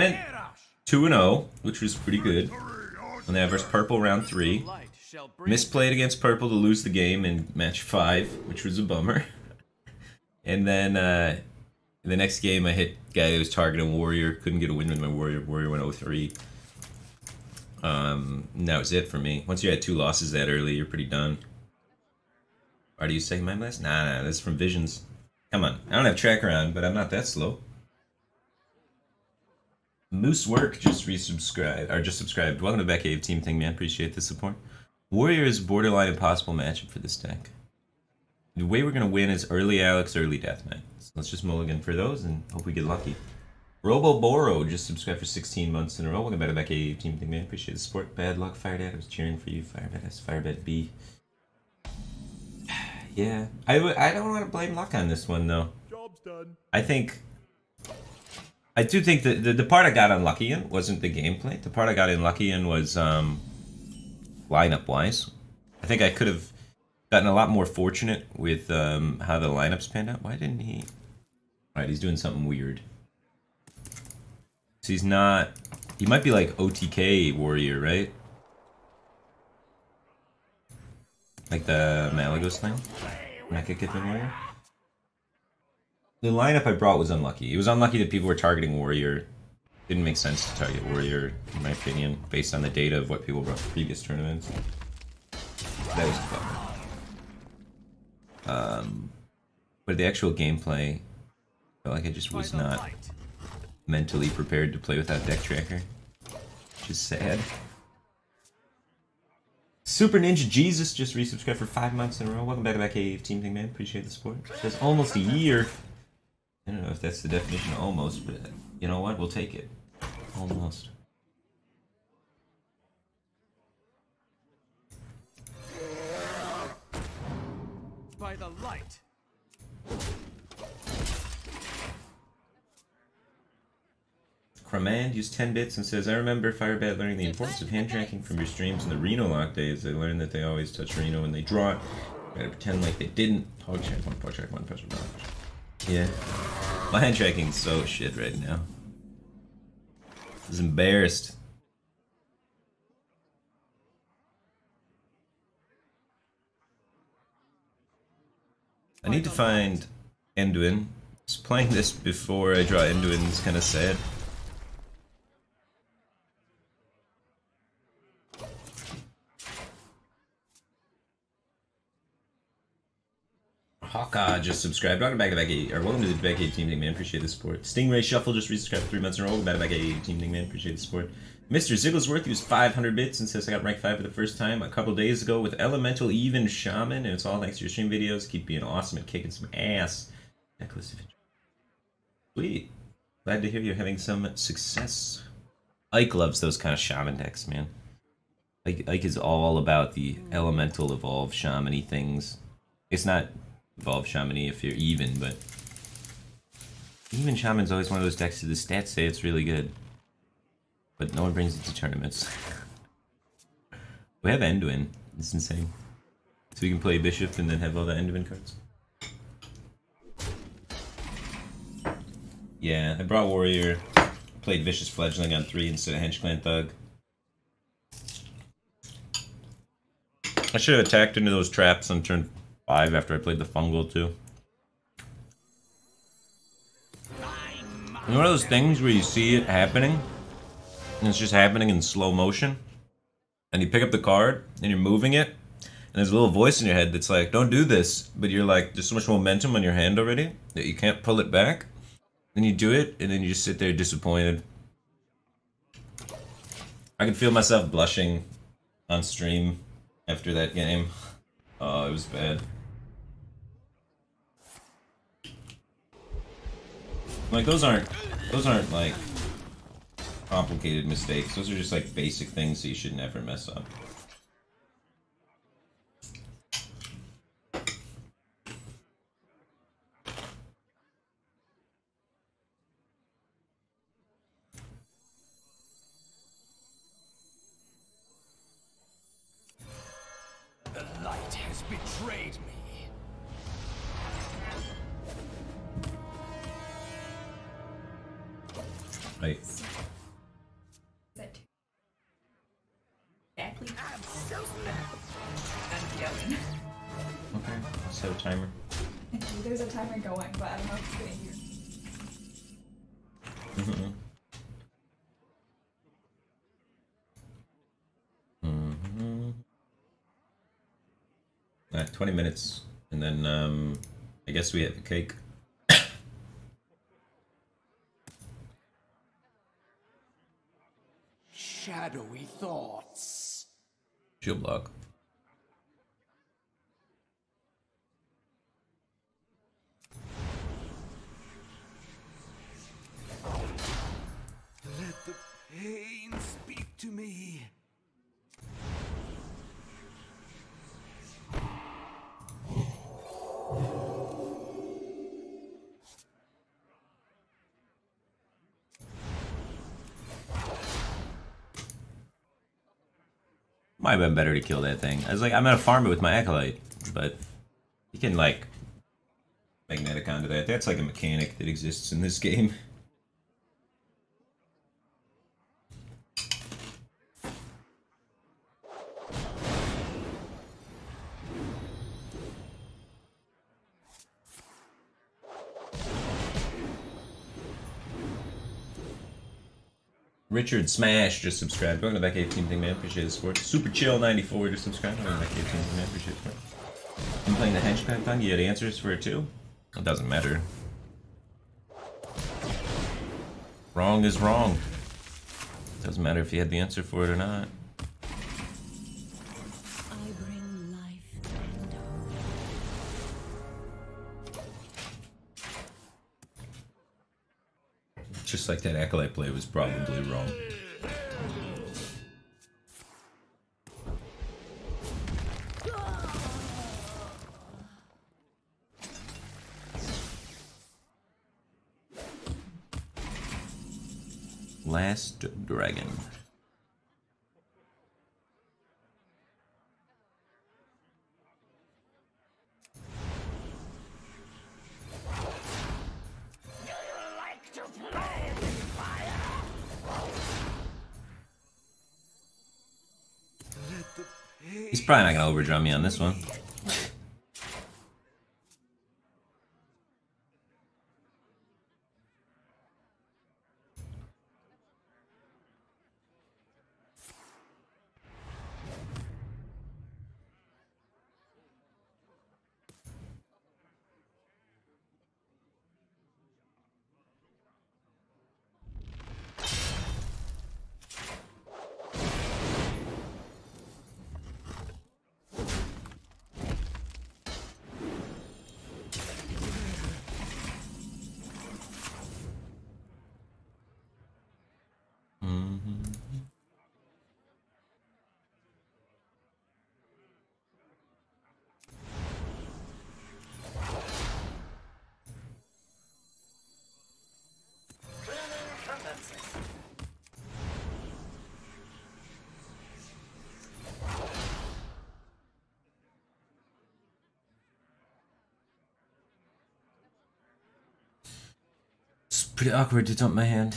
went 2-0, which was pretty good. And they have versus purple round 3. Misplayed against purple to lose the game in match 5, which was a bummer. And then in the next game, I hit guy who was targeting warrior. Couldn't get a win with my warrior. Warrior went 0-3. And that was it for me. Once you had 2 losses that early, you're pretty done. Why do you say my last? Nah, this is from Visions. Come on, I don't have tracker on, but I'm not that slow. Moose Work just resubscribed, or just subscribed. Welcome to Batcave Team Thing, man. Appreciate the support. Warrior is borderline impossible matchup for this deck. The way we're gonna win is early Alex, early Deathman. So let's just mulligan for those and hope we get lucky. Robo Boro just subscribed for 16 months in a row. Welcome back to Batcave Team Thing, man. Appreciate the support. Bad luck, Firebat. I was cheering for you, Firebat S, Firebat B. Yeah, I don't want to blame luck on this one though. Job's done. I do think that the part I got unlucky in wasn't the gameplay. The part I got unlucky in was lineup wise. I think I could have gotten a lot more fortunate with how the lineups panned out. Why didn't he? Alright, he's doing something weird. So he's not. He might be like OTK warrior, right? Like the Malagos thing? Mecha Kitten Warrior? The lineup I brought was unlucky. It was unlucky that people were targeting Warrior. Didn't make sense to target Warrior, in my opinion, based on the data of what people brought for previous tournaments. That was a bummer. But the actual gameplay, I felt like I just was not mentally prepared to play without deck tracker. Which is sad. Super Ninja Jesus just resubscribed for 5 months in a row. Welcome back to Batcave Team Thing, man. Appreciate the support. It says almost a year. I don't know if that's the definition of almost, but you know what? We'll take it. Almost. By the light. Cromand used 10 bits and says, I remember Firebat learning the importance of hand tracking from your streams in the Reno lock days. I learned that they always touch Reno when they draw it. Gotta pretend like they didn't. Pog check one, pressure block. Yeah. My hand tracking's so shit right now. I was embarrassed. I need to find Enduin. Just playing this before I draw Enduin is kind of sad. Hawka just subscribed. Welcome back to Batcave, or welcome to the Batcave Team Thing, man. Appreciate the support. Stingray Shuffle just resubscribed 3 months in a row. Welcome back to Batcave Team Thing, man. Appreciate the support. Mr. Zigglesworth used 500 bits and says I got rank 5 for the first time a couple days ago with Elemental Even Shaman, and it's all thanks to your stream videos. Keep being awesome and kicking some ass. Necklace of Sweet. Glad to hear you're having some success. Ike loves those kind of shaman decks, man. Ike is all about the elemental evolve shaman-y things. It's not evolve shaman-y if you're even, but even shaman's always one of those decks that the stats say it's really good, but no one brings it to tournaments. We have Enduin. It's insane. So we can play Bishop and then have all the Enduin cards. Yeah, I brought Warrior. Played Vicious Fledgling on 3 instead of Henchclan Thug. I should have attacked into those traps on turn 5 after I played the Fungal too. You know one of those things where you see it happening, and it's just happening in slow motion, and you pick up the card, and you're moving it, and there's a little voice in your head that's like, don't do this, but you're like, there's so much momentum on your hand already that you can't pull it back. Then you do it, and then you just sit there disappointed. I could feel myself blushing on stream after that game. Oh, it was bad. Like, those aren't like complicated mistakes. Those are just like basic things that you should never mess up. The light has betrayed me. Right. set a timer. There's a timer going, but I don't know if it's getting here. Alright, 20 minutes, and then I guess we have the cake. Shadowy thoughts. Shield block. Let the pain speak to me. Might have been better to kill that thing. I was like, I'm gonna farm it with my Acolyte, but you can like magnetic onto that. That's like a mechanic that exists in this game. Richard Smash just subscribed. Welcome to back 18 thing, man. Appreciate the support. Super Chill 94 just subscribed. Welcome to back 18 thing, man. Appreciate the support. I'm playing the Henchback thing. You had answers for it too? It doesn't matter. Wrong is wrong. Doesn't matter if you had the answer for it or not. I bring life and hope. Just like that Acolyte play was probably wrong. Last Dragon. He's probably not gonna overdrum me on this one. It's pretty awkward to dump my hand.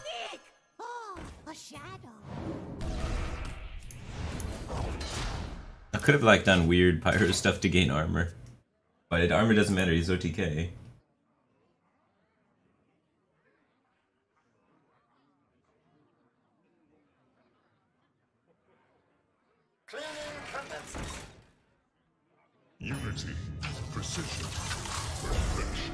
Nick! Oh, a shadow. I could have like done weird pyro stuff to gain armor, but armor doesn't matter. He's OTK. Unity, precision, perfection.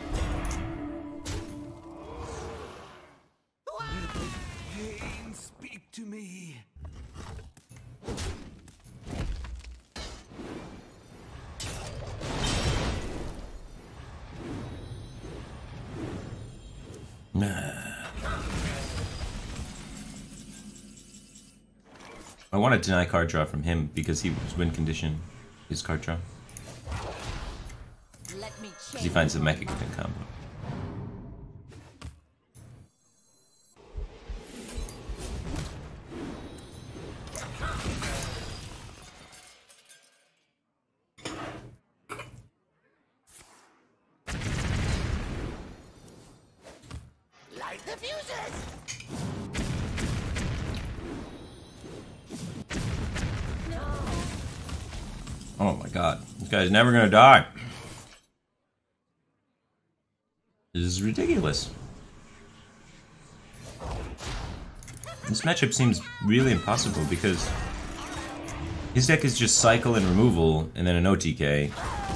Let the pain speak to me. I want to deny card draw from him because he was win condition his card draw. Let me Because he finds the mecha given combo. light the fuses. Oh my god. This guy's never gonna die. This is ridiculous. This matchup seems really impossible because his deck is just cycle and removal and then an OTK.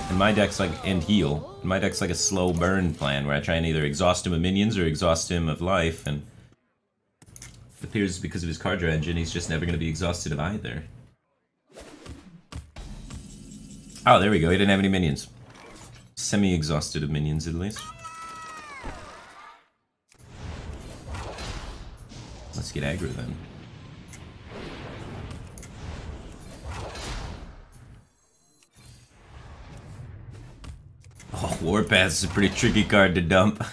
And my deck's like end heal. And my deck's like a slow burn plan where I try and either exhaust him of minions or exhaust him of life, and it appears because of his card draw engine he's just never gonna be exhausted of either. Oh, there we go, he didn't have any minions. Semi-exhausted of minions at least. Let's get aggro then. Oh, Warpath is a pretty tricky card to dump.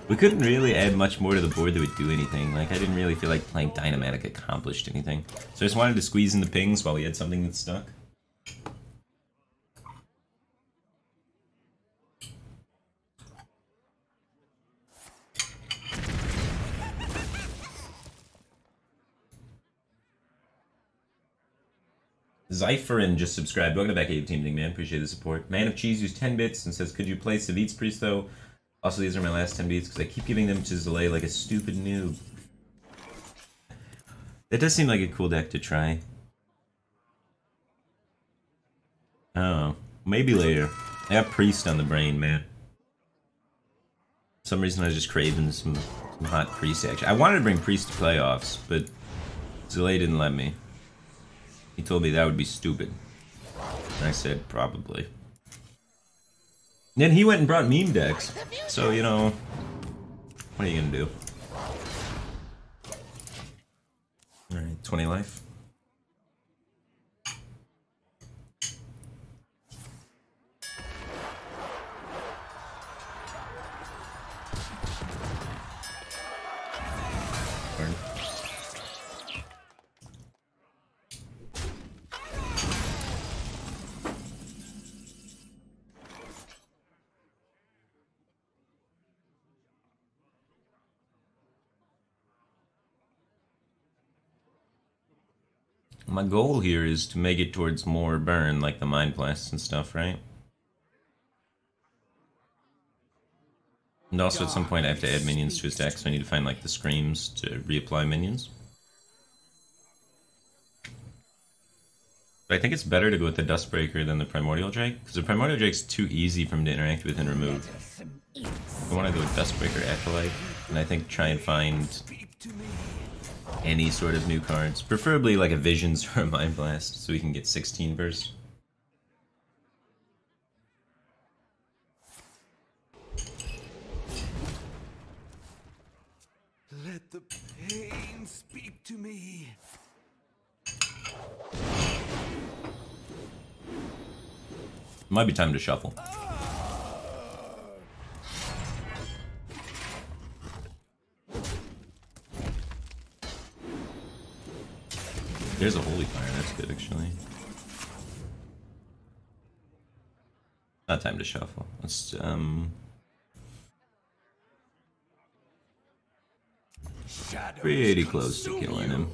We couldn't really add much more to the board that would do anything. Like, I didn't really feel like playing Dynamatic accomplished anything. So I just wanted to squeeze in the pings while we had something that stuck. Zypherin just subscribed. Welcome back, Abe Team Ding, man. Appreciate the support. Man of Cheese used 10 bits and says, could you play Savit's Priest, though? Also, these are my last 10 beats because I keep giving them to Zalay like a stupid noob. That does seem like a cool deck to try. Oh, maybe later. I got Priest on the brain, man. For some reason I was just craving some hot Priest action. I wanted to bring Priest to playoffs, but Zalay didn't let me. He told me that would be stupid. And I said, probably. And then he went and brought meme decks. So, you know, what are you gonna do? Alright, 20 life. Burn. My goal here is to make it towards more burn, like the Mind Blasts and stuff, right? And also at some point I have to add minions to his deck, so I need to find like the Screams to reapply minions. But I think it's better to go with the Dustbreaker than the Primordial Drake, because the Primordial Drake's too easy for him to interact with and remove. I want to go with Dustbreaker Acolyte, and I think try and find any sort of new cards. Preferably like a Visions or a Mind Blast, so we can get 16 burst. Let the pain speak to me. Might be time to shuffle. There's a Holy Fire, that's good actually. Not time to shuffle. Let's pretty close to killing him.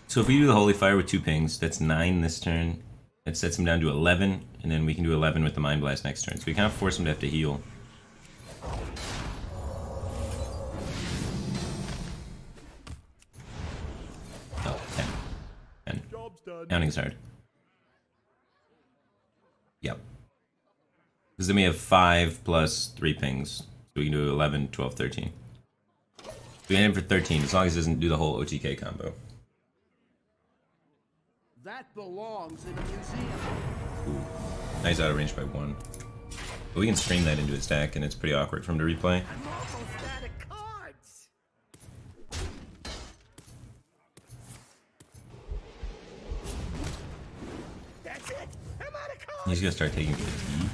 So if we do the Holy Fire with 2 pings, that's 9 this turn. It sets him down to 11, and then we can do 11 with the Mind Blast next turn. So we kind of force him to have to heal. Oh, 10. 10. Counting's hard. Yep. Because then we have 5 plus 3 pings. So we can do 11, 12, 13. We can hit him for 13, as long as he doesn't do the whole OTK combo. That belongs in a museum. Ooh. Nice out of range by 1. But we can stream that into his deck, and it's pretty awkward for him to replay. I'm almost out of cards. That's it. I'm out of cards. He's gonna start taking fatigue.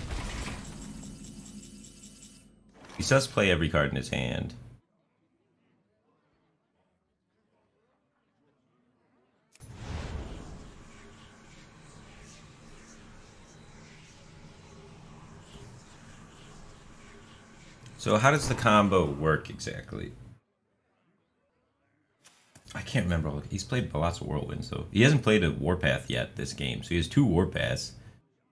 He does play every card in his hand. So how does the combo work exactly? can't remember. He's played lots of Whirlwinds, though. He hasn't played a Warpath yet this game, so he has 2 Warpaths.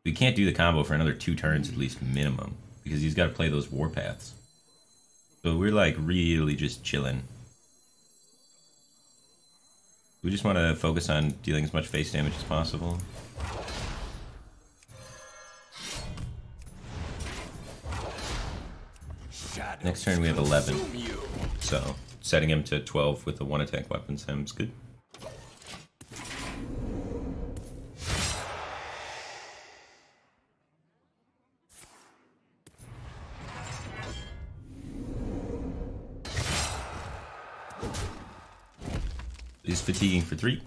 We can't do the combo for another 2 turns at least minimum, because he's got to play those Warpaths. So we're like really just chilling. We just want to focus on dealing as much face damage as possible. Next turn we have 11, so setting him to 12 with the 1 attack weapon sounds good. He's fatiguing for 3,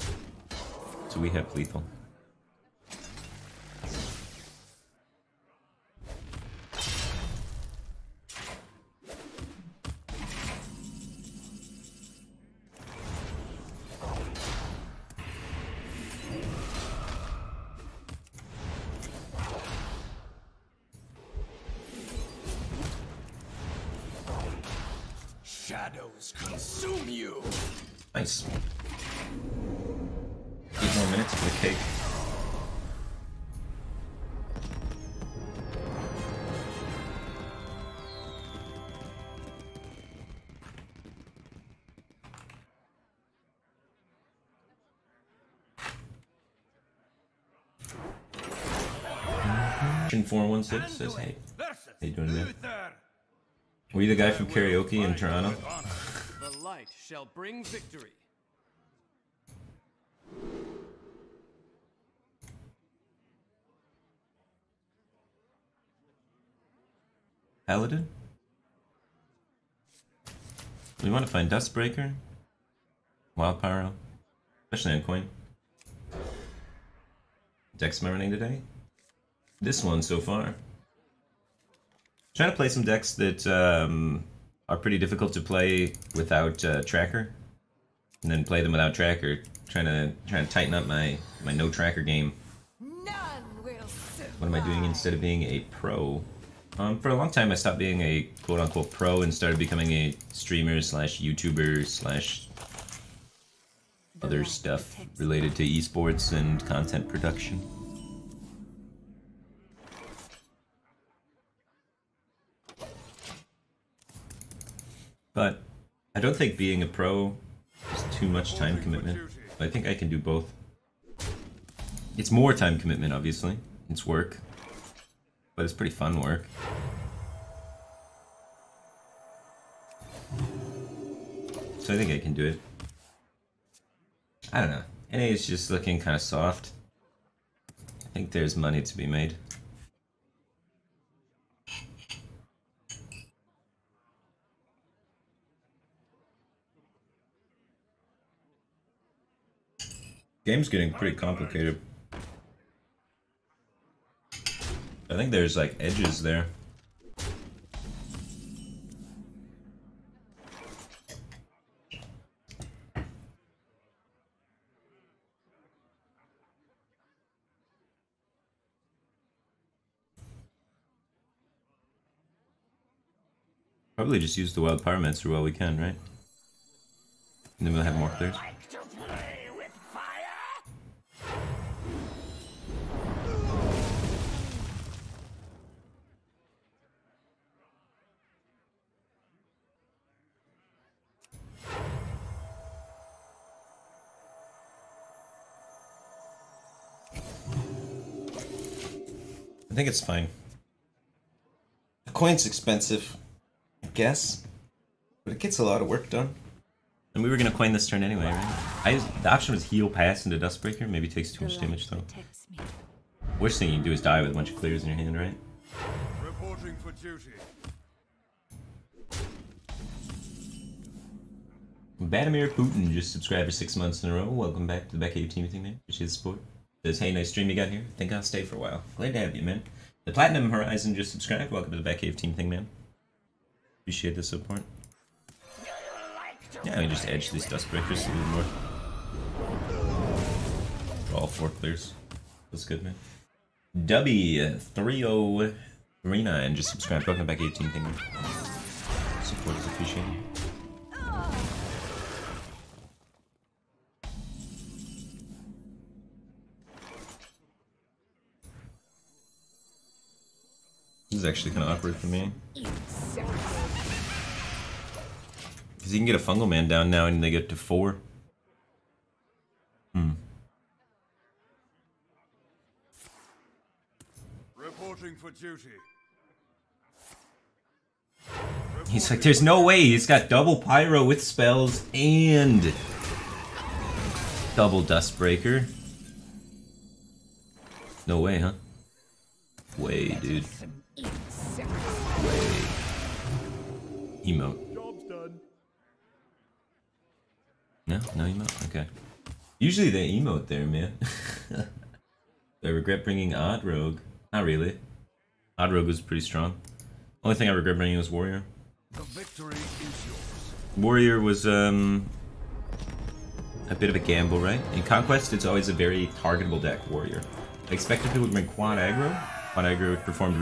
so we have lethal. Shadows consume you. Nice. 8 more minutes for the cake. Action 416 says, hey, how you doing there? Were you the guy from karaoke in Toronto? The light shall bring victory. Paladin? We want to find Dustbreaker, Wild Pyro, especially on coin. Decks am I running today? This one so far. Trying to play some decks that are pretty difficult to play without tracker, and then play them without tracker. Trying to tighten up my no tracker game. None will survive. What am I doing instead of being a pro? For a long time I stopped being a quote-unquote pro and started becoming a streamer slash YouTuber slash other stuff related to esports and content production. But I don't think being a pro is too much time commitment. I think I can do both. It's more time commitment, obviously. It's work. But it's pretty fun work. So I think I can do it. I don't know. NA is just looking kind of soft. I think there's money to be made. Game's getting pretty complicated. I think there's like edges there. Probably just use the wild power mancer while we can, right? And then we'll have more clears. I think it's fine. The coin's expensive, I guess, but it gets a lot of work done. And we were gonna coin this turn anyway, right? The option was heal pass into Dustbreaker. Maybe takes too much damage though. Worst thing you can do is die with a bunch of clears in your hand, right? Reporting for duty. Vladimir Putin just subscribed for 6 months in a row. Welcome back to the Back 18 thing, man. Appreciate the support. Says, hey, nice stream you got here. Think I'll stay for a while. Glad to have you, man. The Platinum Horizon just subscribed. Welcome to the Back Cave team thing, man. Appreciate the support. Yeah, we just edge these Dustbreakers a little more. For all 4 clears. That's good, man. W3039 just subscribed. Welcome to the Back 18 thing, man. Support is appreciated. This is actually kind of awkward for me. Insect. Because you can get a fungal man down now and they get to 4. Reporting for duty. He's like, there's no way. He's got double pyro with spells and double Dustbreaker. No way, huh? Way, dude. Way. Emote. Job's done. No? No emote? Okay. Usually they emote there, man. I regret bringing Odd Rogue. Not really. Odd Rogue was pretty strong. Only thing I regret bringing was Warrior. The victory is yours. Warrior was a bit of a gamble, right? In Conquest, it's always a very targetable deck, Warrior. I expected people would bring Quad Aggro. Quad Aggro performed